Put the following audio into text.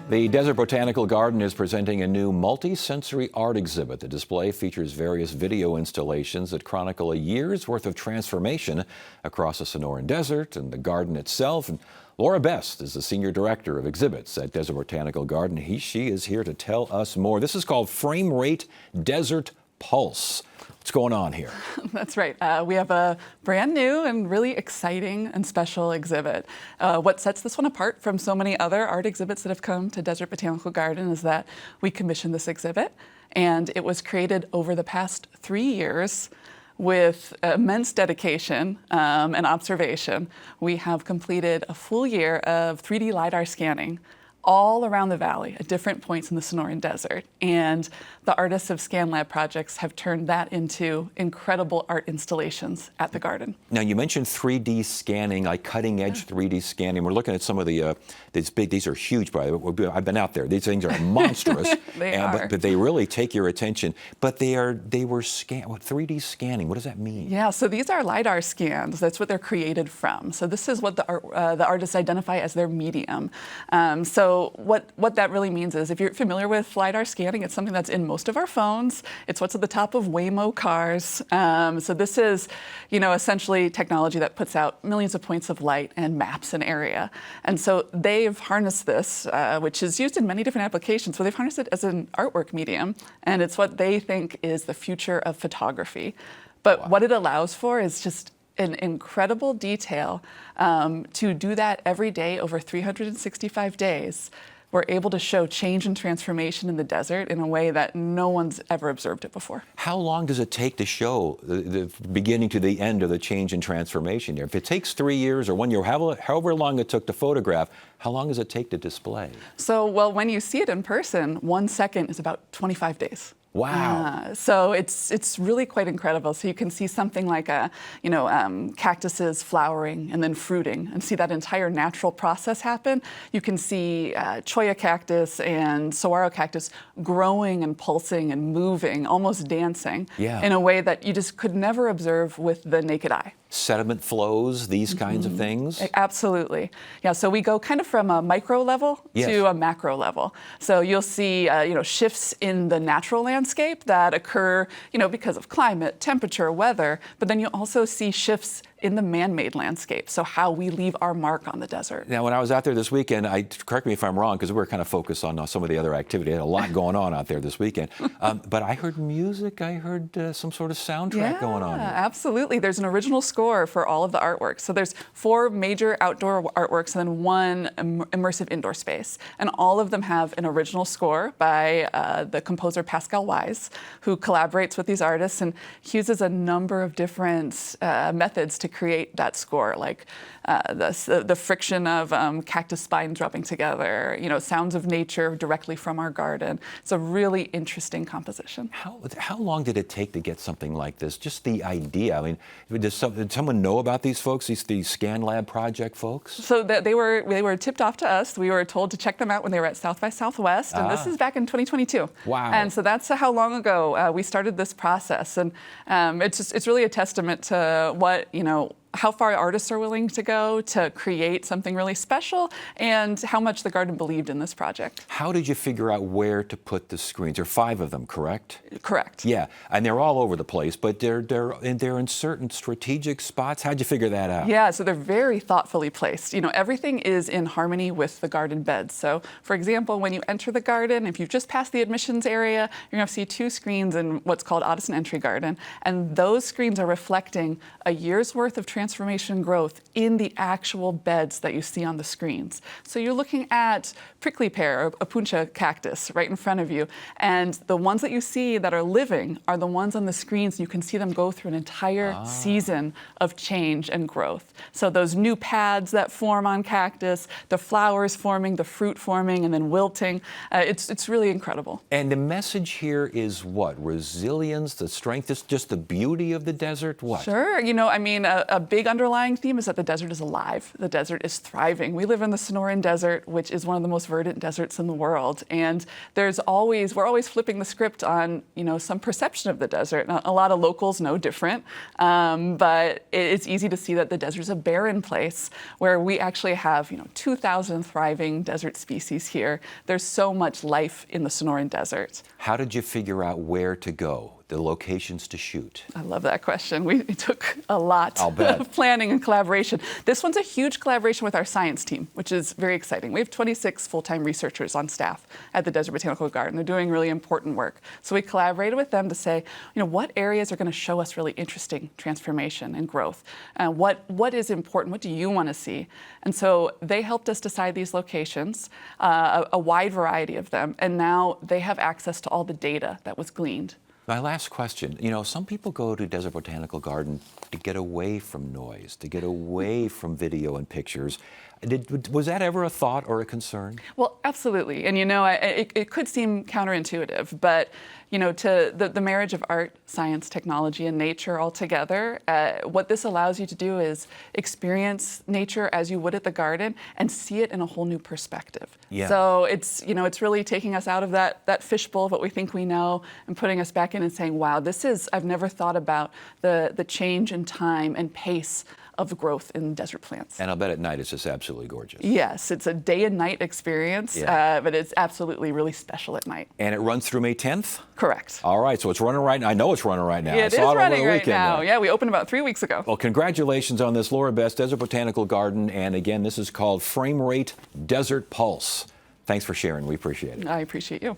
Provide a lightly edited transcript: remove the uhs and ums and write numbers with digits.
The Desert Botanical Garden is presenting a new multi-sensory art exhibit. The display features various video installations that chronicle a year's worth of transformation across the Sonoran Desert and the garden itself. And Laura Best is the Senior Director of Exhibits at Desert Botanical Garden. She is here to tell us more. This is called Frame Rate Desert Pulse. What's going on here? That's right. We have a brand new and really exciting and special exhibit. What sets this one apart from so many other art exhibits that have come to Desert Botanical Garden is that we commissioned this exhibit, and it was created over the past 3 years with immense dedication and observation. We have completed a full year of 3D LiDAR scanning all around the valley at different points in the Sonoran Desert. And the artists of ScanLab projects have turned that into incredible art installations at the garden. Now, you mentioned 3D scanning, like cutting edge 3D scanning. We're looking at some of the, these are huge, by the way. I've been out there. These things are monstrous. They are. But they really take your attention. But they were 3D scanning, what does that mean? Yeah, so these are LiDAR scans. That's what they're created from. So this is what the artists identify as their medium. So what that really means is, if you're familiar with LiDAR scanning, it's something that's in most of our phones. It's what's at the top of Waymo cars. So this is, essentially technology that puts out millions of points of light and maps an area. And so they've harnessed this, which is used in many different applications. So they've harnessed it as an artwork medium, and it's what they think is the future of photography. But what it allows for is just an incredible detail. To do that every day over 365 days, we're able to show change and transformation in the desert in a way that no one's ever observed it before. How long does it take to show the beginning to the end of the change and transformation there? If it takes 3 years or 1 year, however long it took to photograph, how long does it take to display? So, well, when you see it in person, 1 second is about 25 days. Wow. So it's really quite incredible. So you can see something like cactuses flowering and then fruiting, and see that entire natural process happen. You can see cholla cactus and saguaro cactus growing and pulsing and moving, almost dancing, in a way that you just could never observe with the naked eye. Sediment flows, these kinds of things? Absolutely. Yeah, so we go kind of from a micro level to a macro level. So you'll see shifts in the natural landscape that occur because of climate, temperature, weather, but then you also see shifts in the man-made landscape, so how we leave our mark on the desert. Now, when I was out there this weekend, correct me if I'm wrong, because we're kind of focused on some of the other activity. I had a lot going on out there this weekend. But I heard music, I heard some sort of soundtrack going on. Yeah, absolutely. There's an original score for all of the artworks. So there's 4 major outdoor artworks and then 1 immersive indoor space. And all of them have an original score by the composer Pascal Wyse, who collaborates with these artists and uses a number of different methods to create that score, like the friction of cactus spines rubbing together, sounds of nature directly from our garden. It's a really interesting composition. How long did it take to get something like this? Just the idea. I mean, did someone know about these folks, these ScanLab project folks? So they were tipped off to us. We were told to check them out when they were at South by Southwest, and this is back in 2022. Wow. And so that's how long ago we started this process, and it's really a testament to what how far artists are willing to go to create something really special, and how much the garden believed in this project. How did you figure out where to put the screens? There are 5 of them, correct? Correct. Yeah, and they're all over the place, but they're in certain strategic spots. How'd you figure that out? Yeah, so they're very thoughtfully placed. Everything is in harmony with the garden beds. So, for example, when you enter the garden, if you've just passed the admissions area, you're going to see 2 screens in what's called Audison Entry Garden, and those screens are reflecting a year's worth of transformation growth in the actual beds that you see on the screens. So you're looking at prickly pear or Opuntia cactus right in front of you, and the ones that you see that are living are the ones on the screens. You can see them go through an entire season of change and growth. So those new pads that form on cactus, the flowers forming, the fruit forming, and then wilting, it's really incredible. And the message here is what? Resilience, the strength, just the beauty of the desert? What? Sure. A big underlying theme is that the desert is alive. The desert is thriving. We live in the Sonoran Desert, which is one of the most verdant deserts in the world. And we're always flipping the script on, some perception of the desert. Now, a lot of locals know different, but it's easy to see that the desert is a barren place where we actually have, 2,000 thriving desert species here. There's so much life in the Sonoran Desert. How did you figure out where to go, the locations to shoot? I love that question. It took a lot I'll bet. of planning and collaboration. This one's a huge collaboration with our science team, which is very exciting. We have 26 full-time researchers on staff at the Desert Botanical Garden. They're doing really important work. So we collaborated with them to say, what areas are going to show us really interesting transformation and growth? What is important? What do you want to see? And so they helped us decide these locations, a wide variety of them, and now they have access to all the data that was gleaned. My last question, some people go to Desert Botanical Garden to get away from noise, to get away from video and pictures. Was that ever a thought or a concern? Well, absolutely. And it could seem counterintuitive, but to the marriage of art, science, technology, and nature all together, what this allows you to do is experience nature as you would at the garden and see it in a whole new perspective. Yeah. So it's really taking us out of that fishbowl of what we think we know and putting us back in and saying, wow, I've never thought about the change in time and pace of growth in desert plants. And I'll bet at night it's just absolutely gorgeous. Yes, it's a day and night experience, Yeah. but it's absolutely really special at night. And it runs through May 10th? Correct. All right, so it's running right now. I know it's running right now. It I is saw it over running the right weekend now. there. Yeah, we opened about 3 weeks ago. Well, congratulations on this, Laura Best, Desert Botanical Garden. And again, this is called Frame Rate Desert Pulse. Thanks for sharing. We appreciate it. I appreciate you.